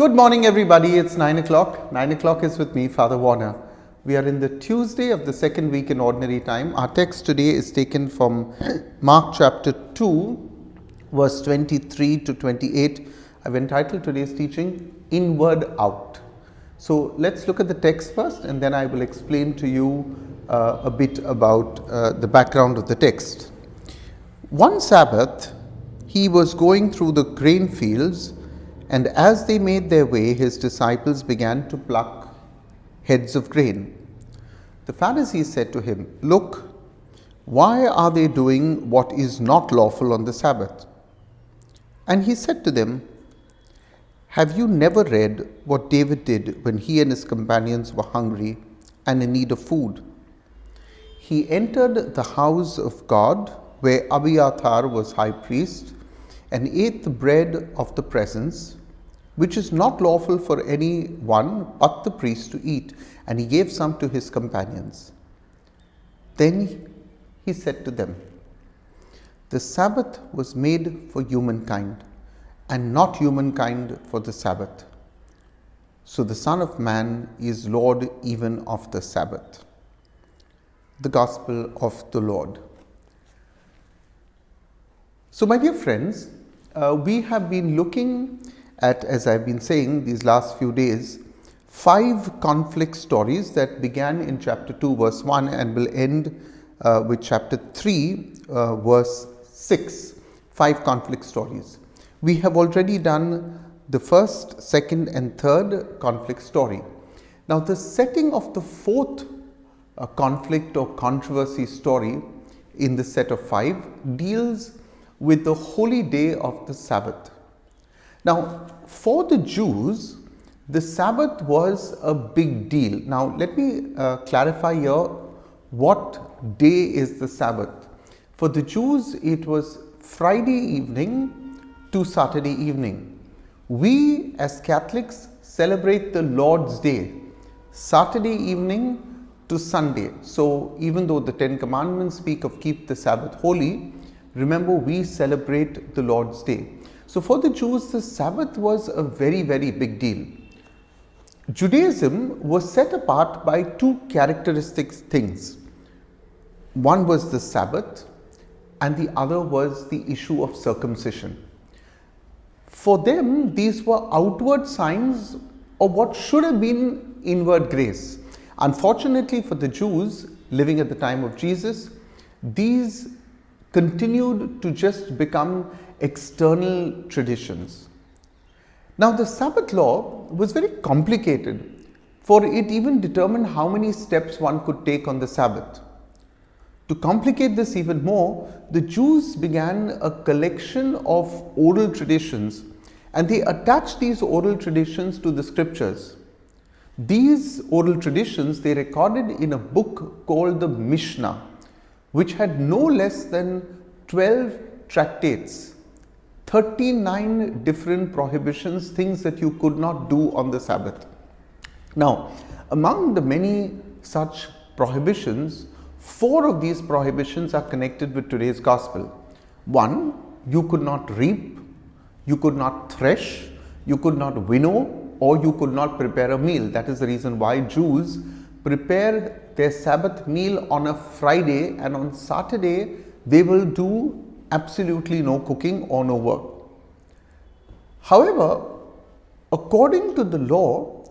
Good morning, everybody. It's 9 o'clock. 9 o'clock is with me, Father Warner. We are in the Tuesday of the second week in Ordinary Time. Our text today is taken from Mark chapter 2, verse 23 to 28. I've entitled today's teaching, Inward Out. So let's look at the text first, and then I will explain to you a bit about the background of the text. One Sabbath, he was going through the grain fields, and as they made their way, his disciples began to pluck heads of grain. The Pharisees said to him, "Look, why are they doing what is not lawful on the Sabbath?" And he said to them, "Have you never read what David did when he and his companions were hungry and in need of food? He entered the house of God, where Abiathar was high priest, and ate the bread of the presence, which is not lawful for any one but the priest to eat, and he gave some to his companions. Then he said to them, the Sabbath was made for humankind, and not humankind for the Sabbath. So the Son of Man is Lord even of the Sabbath." The Gospel of the Lord. So, my dear friends, we have been looking at, as I've been saying these last few days, 5 conflict stories that began in chapter 2 verse 1 and will end with chapter 3 verse 6. 5 conflict stories. We have already done the first, second and third conflict story. Now the setting of the 4th conflict or controversy story in the set of 5 deals with the holy day of the Sabbath. Now, for the Jews, the Sabbath was a big deal. Now, let me clarify here what day is the Sabbath. For the Jews, it was Friday evening to Saturday evening. We as Catholics celebrate the Lord's Day, Saturday evening to Sunday. So, even though the 10 Commandments speak of keep the Sabbath holy, remember we celebrate the Lord's Day. So for the Jews, the Sabbath was a very, very big deal. Judaism was set apart by 2 characteristic things. One was the Sabbath, and the other was the issue of circumcision. For them, these were outward signs of what should have been inward grace. Unfortunately for the Jews living at the time of Jesus, these continued to just become external traditions. Now the Sabbath law was very complicated, for it even determined how many steps one could take on the Sabbath. To complicate this even more, the Jews began a collection of oral traditions, and they attached these oral traditions to the scriptures. These oral traditions they recorded in a book called the Mishnah, which had no less than 12 tractates, 39 different prohibitions, things that you could not do on the Sabbath. Now, among the many such prohibitions, 4 of these prohibitions are connected with today's gospel. 1, you could not reap, you could not thresh, you could not winnow, or you could not prepare a meal. That is the reason why Jews prepared their Sabbath meal on a Friday, and on Saturday they will do absolutely no cooking or no work. However, according to the law,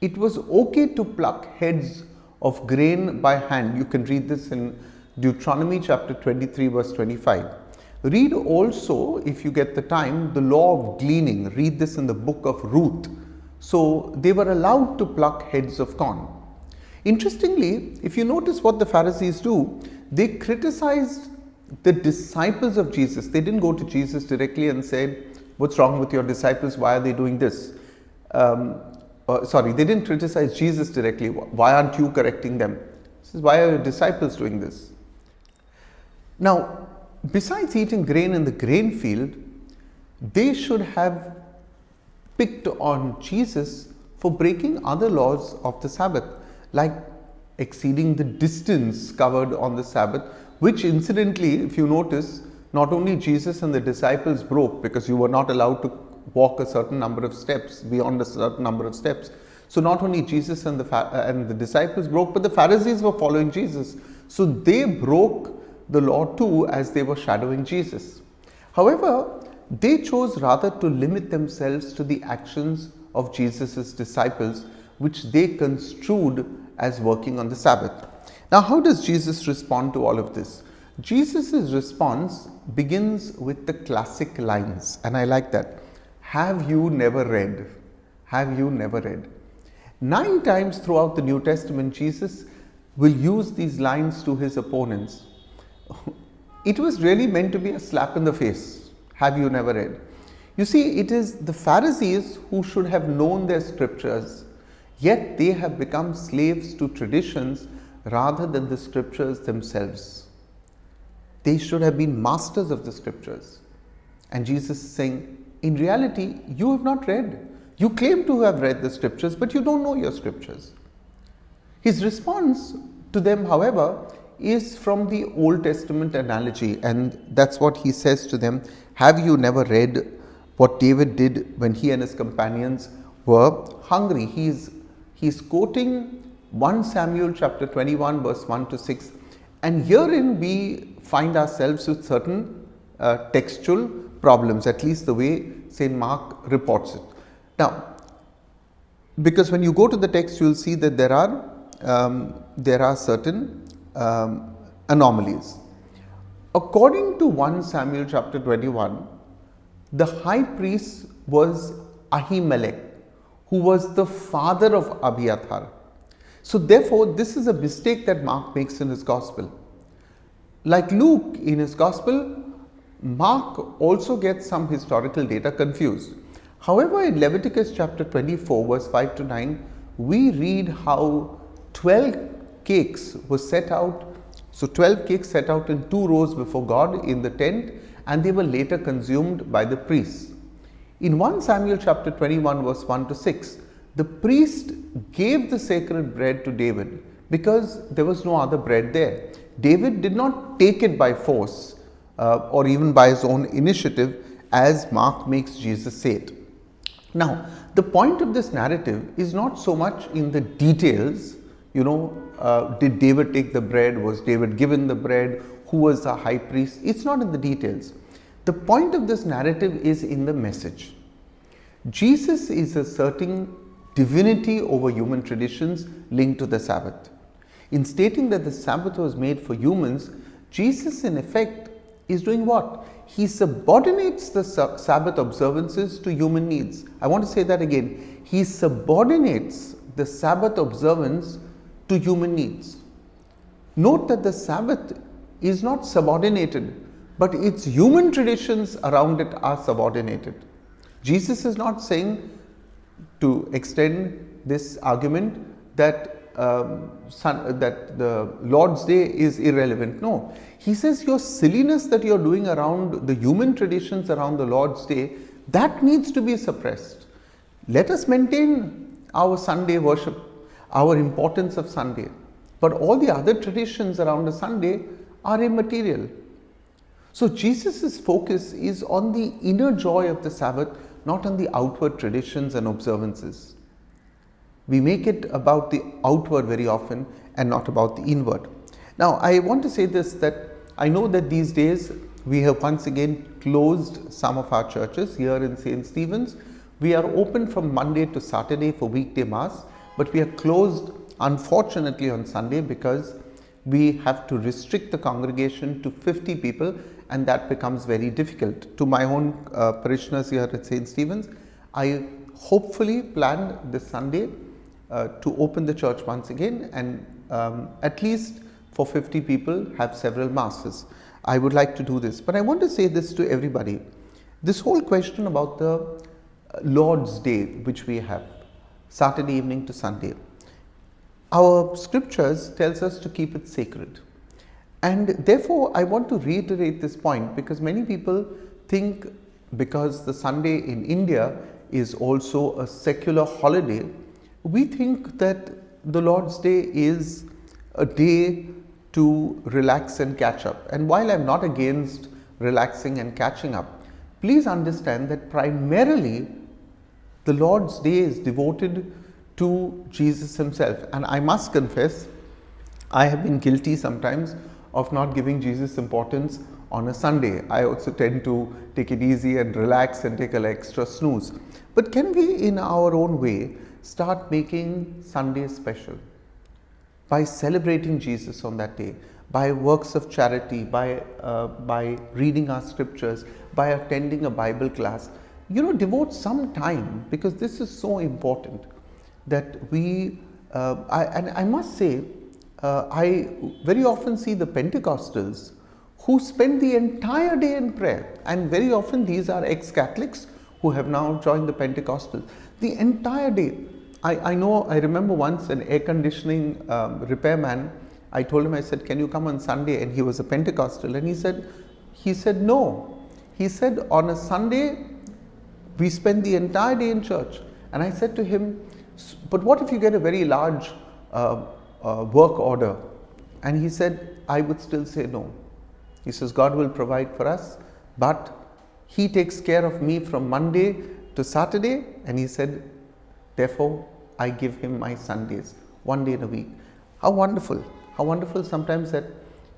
it was okay to pluck heads of grain by hand. You can read this in Deuteronomy chapter 23 verse 25. Read also, if you get the time, the law of gleaning. Read this in the book of Ruth. So they were allowed to pluck heads of corn. Interestingly, if you notice what the Pharisees do, they criticized the disciples of Jesus. They didn't go to Jesus directly and said, "What's wrong with your disciples? Why are they doing this?" They didn't criticize Jesus directly. "Why aren't you correcting them?" He says, "Why are your disciples doing this?" Now, besides eating grain in the grain field, they should have picked on Jesus for breaking other laws of the Sabbath, like exceeding the distance covered on the Sabbath, which incidentally, if you notice, not only Jesus and the disciples broke, because you were not allowed to walk a certain number of steps, beyond a certain number of steps. So not only Jesus and the disciples broke, but the Pharisees were following Jesus. So they broke the law too, as they were shadowing Jesus. However, they chose rather to limit themselves to the actions of Jesus' disciples, which they construed as working on the Sabbath. Now, how does Jesus respond to all of this? Jesus' response begins with the classic lines, and I like that. Have you never read? Have you never read? 9 times throughout the New Testament, Jesus will use these lines to his opponents. It was really meant to be a slap in the face. Have you never read? You see, it is the Pharisees who should have known their scriptures, yet they have become slaves to traditions rather than the scriptures themselves. They should have been masters of the scriptures. And Jesus is saying, in reality, you have not read. You claim to have read the scriptures, but you don't know your scriptures. His response to them, however, is from the Old Testament analogy, and that's what he says to them. Have you never read what David did when he and his companions were hungry? He's quoting 1 Samuel chapter 21 verse 1 to 6, and herein we find ourselves with certain textual problems, at least the way St. Mark reports it. Now, because when you go to the text, you will see that there are certain anomalies. According to 1 Samuel chapter 21, the high priest was Ahimelech, who was the father of Abiathar. So therefore, this is a mistake that Mark makes in his gospel. Like Luke in his gospel, Mark also gets some historical data confused. However, in Leviticus chapter 24 verse 5 to 9, we read how 12 cakes were set out. So 12 cakes set out in 2 rows before God in the tent, and they were later consumed by the priests. In 1 Samuel chapter 21 verse 1 to 6, the priest gave the sacred bread to David because there was no other bread there. David did not take it by force or even by his own initiative, as Mark makes Jesus say it. Now, the point of this narrative is not so much in the details, did David take the bread, was David given the bread, who was the high priest? It's not in the details. The point of this narrative is in the message. Jesus is asserting divinity over human traditions linked to the Sabbath. In stating that the Sabbath was made for humans, Jesus in effect is doing what? He subordinates the Sabbath observances to human needs. I want to say that again. He subordinates the Sabbath observance to human needs. Note that the Sabbath is not subordinated, but its human traditions around it are subordinated. Jesus is not saying, to extend this argument, that the Lord's Day is irrelevant. No, he says your silliness that you're doing around the human traditions around the Lord's Day, that needs to be suppressed. Let us maintain our Sunday worship, our importance of Sunday, but all the other traditions around a Sunday are immaterial. So Jesus' focus is on the inner joy of the Sabbath, not on the outward traditions and observances. We make it about the outward very often and not about the inward. Now, I want to say this, that I know that these days we have once again closed some of our churches here in St. Stephen's. We are open from Monday to Saturday for weekday mass, but we are closed unfortunately on Sunday because we have to restrict the congregation to 50 people, and that becomes very difficult. To my own parishioners here at St. Stephen's, I hopefully planned this Sunday to open the church once again and at least for 50 people have several masses. I would like to do this, but I want to say this to everybody. This whole question about the Lord's Day, which we have Saturday evening to Sunday, our scriptures tells us to keep it sacred. And therefore, I want to reiterate this point, because many people think because the Sunday in India is also a secular holiday, we think that the Lord's Day is a day to relax and catch up. And while I'm not against relaxing and catching up, please understand that primarily the Lord's Day is devoted to Jesus himself. And I must confess, I have been guilty sometimes of not giving Jesus importance on a Sunday. I also tend to take it easy and relax and take an extra snooze. But can we, in our own way, start making Sunday special by celebrating Jesus on that day, by works of charity, by reading our scriptures, by attending a Bible class? Devote some time, because this is so important that we, I must say, I very often see the Pentecostals who spend the entire day in prayer, and very often these are ex-Catholics who have now joined the Pentecostals. The entire day. I remember once an air conditioning repairman, I told him, I said, can you come on Sunday? And he was a Pentecostal, and he said no. He said, on a Sunday, we spend the entire day in church. And I said to him, but what if you get a very large work order? And he said, I would still say no. He says, God will provide for us, but he takes care of me from Monday to Saturday. And he said, therefore, I give him my Sundays, one day in a week. How wonderful. How wonderful sometimes that,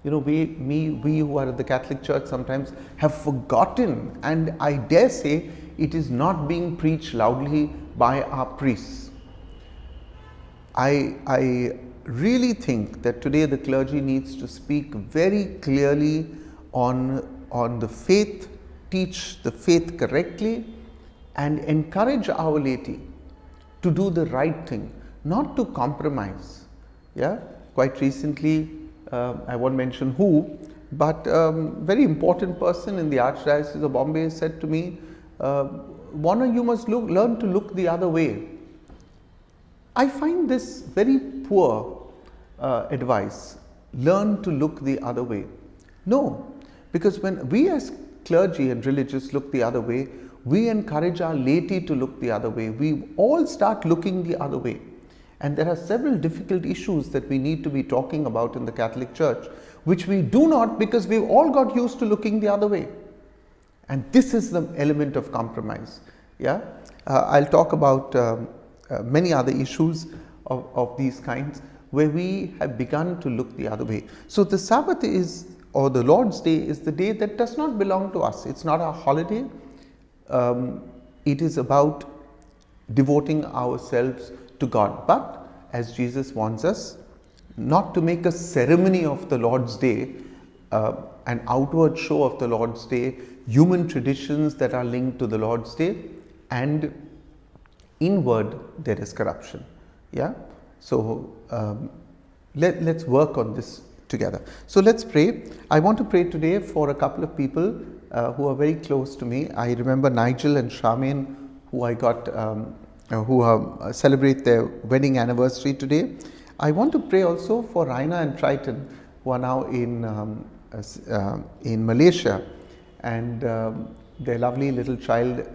we who are at the Catholic Church sometimes have forgotten, and I dare say it is not being preached loudly by our priests. I really think that today the clergy needs to speak very clearly on the faith, teach the faith correctly, and encourage our laity to do the right thing, not to compromise. Yeah, quite recently, I won't mention who, but very important person in the Archdiocese of Bombay said to me, Warner, you must learn to look the other way. I find this very poor advice. Learn to look the other way. No, because when we as clergy and religious look the other way, we encourage our laity to look the other way. We all start looking the other way. And there are several difficult issues that we need to be talking about in the Catholic Church, which we do not, because we've all got used to looking the other way. And this is the element of compromise. Yeah, I'll talk about many other issues of these kinds where we have begun to look the other way. So the Sabbath is, or the Lord's Day, is the day that does not belong to us. It's not our holiday. It is about devoting ourselves to God. But as Jesus wants us, not to make a ceremony of the Lord's Day, an outward show of the Lord's Day, human traditions that are linked to the Lord's Day, and inward there is corruption. Yeah. So let's work on this together. So let's pray. I want to pray today for a couple of people who are very close to me. I remember Nigel and Charmaine, who I got, who celebrate their wedding anniversary today. I want to pray also for Raina and Triton, who are now in Malaysia, and their lovely little child,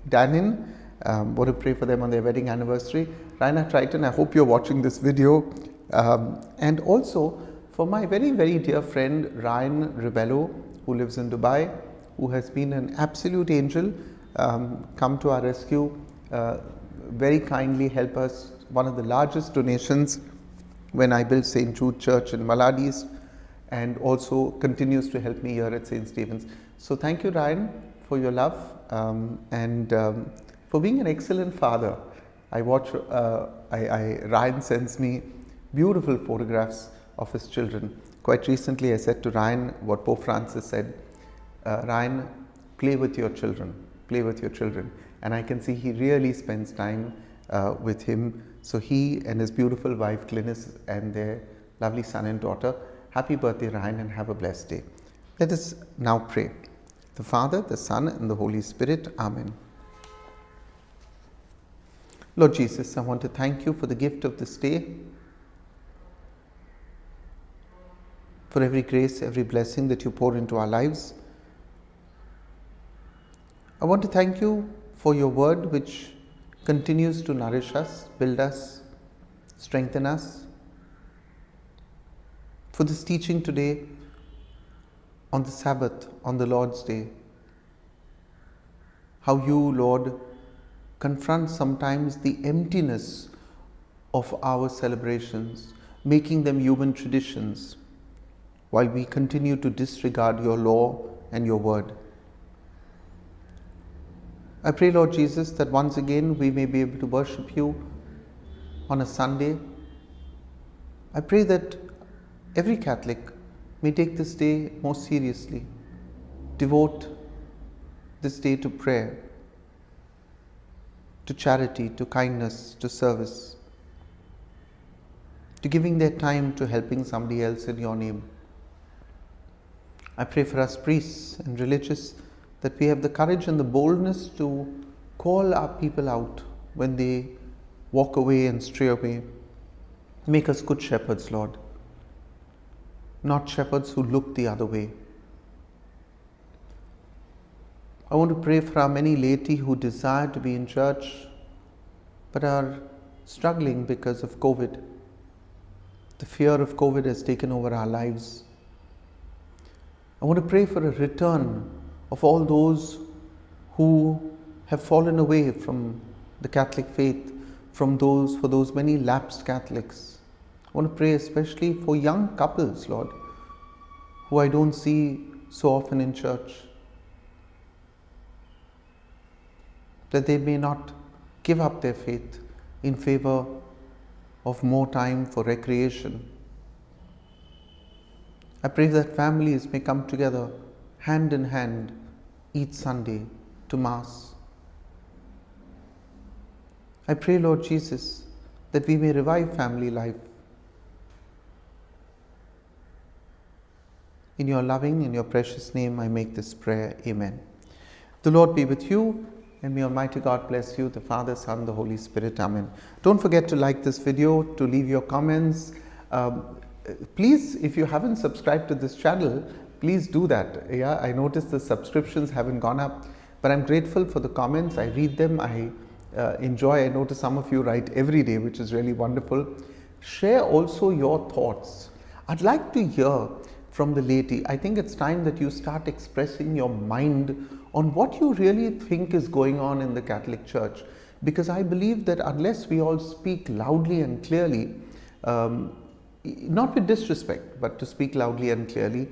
Danin. Want to pray for them on their wedding anniversary. Raina, Triton, I hope you're watching this video. And also for my very, very dear friend, Ryan Rebello, who lives in Dubai, who has been an absolute angel, come to our rescue, very kindly help us. One of the largest donations when I built St. Jude Church in Maladies, and also continues to help me here at St. Stephen's. So thank you, Ryan, for your love and for being an excellent father. I watch, Ryan sends me beautiful photographs of his children. Quite recently I said to Ryan what Pope Francis said, Ryan, play with your children, play with your children. And I can see he really spends time with him. So he and his beautiful wife Glynis and their lovely son and daughter, happy birthday Ryan, and have a blessed day. Let us now pray. The Father, the Son and the Holy Spirit. Amen. Lord Jesus, I want to thank you for the gift of this day, for every grace, every blessing that you pour into our lives. I want to thank you for your word, which continues to nourish us, build us, strengthen us. For this teaching today on the Sabbath, on the Lord's Day, how you, Lord, confront sometimes the emptiness of our celebrations, making them human traditions, while we continue to disregard your law and your word. I pray, Lord Jesus, that once again we may be able to worship you on a Sunday. I pray that every Catholic may take this day more seriously, devote this day to prayer, to charity, to kindness, to service, to giving their time to helping somebody else in your name. I pray for us priests and religious that we have the courage and the boldness to call our people out when they walk away and stray away. Make us good shepherds, Lord, not shepherds who look the other way. I want to pray for our many laity who desire to be in church but are struggling because of COVID. The fear of COVID has taken over our lives. I want to pray for a return of all those who have fallen away from the Catholic faith, for those many lapsed Catholics. I want to pray especially for young couples, Lord, who I don't see so often in church, that they may not give up their faith in favor of more time for recreation. I pray that families may come together hand in hand each Sunday to Mass. I pray, Lord Jesus, that we may revive family life. In your loving and your precious name, I make this prayer. Amen. The Lord be with you, and may Almighty God bless you, the Father, Son, the Holy Spirit. Amen. Don't forget to like this video, to leave your comments. Please, if you haven't subscribed to this channel, please do that. Yeah, I noticed the subscriptions haven't gone up, but I'm grateful for the comments. I read them. I enjoy. I notice some of you write every day, which is really wonderful. Share also your thoughts. I'd like to hear from the laity. I think it's time that you start expressing your mind on what you really think is going on in the Catholic Church, because I believe that unless we all speak loudly and clearly, not with disrespect, but to speak loudly and clearly,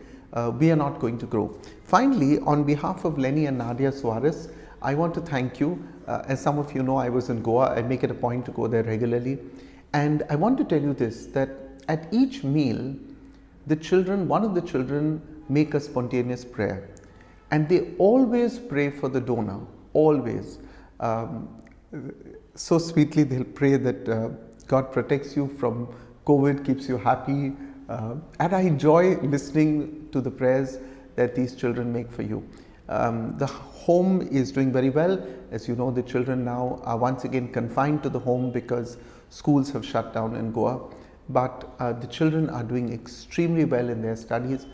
we are not going to grow. Finally, on behalf of Lenny and Nadia Suarez, I want to thank you. As some of you know, I was in Goa. I make it a point to go there regularly. And I want to tell you this, that at each meal, one of the children make a spontaneous prayer. And they always pray for the donor, always. So sweetly they'll pray that God protects you from COVID, keeps you happy. And I enjoy listening to the prayers that these children make for you. The home is doing very well. As you know, the children now are once again confined to the home because schools have shut down in Goa. But the children are doing extremely well in their studies,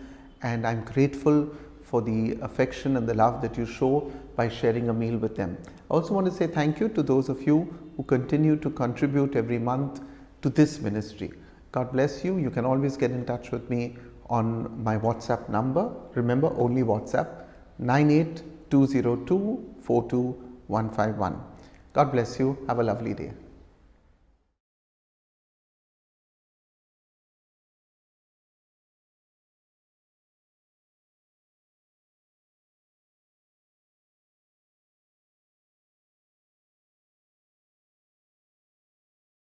and I'm grateful for the affection and the love that you show by sharing a meal with them. I also want to say thank you to those of you who continue to contribute every month to this ministry. God bless you. You can always get in touch with me on my WhatsApp number. Remember, only WhatsApp, 98202 42151. God bless you. Have a lovely day.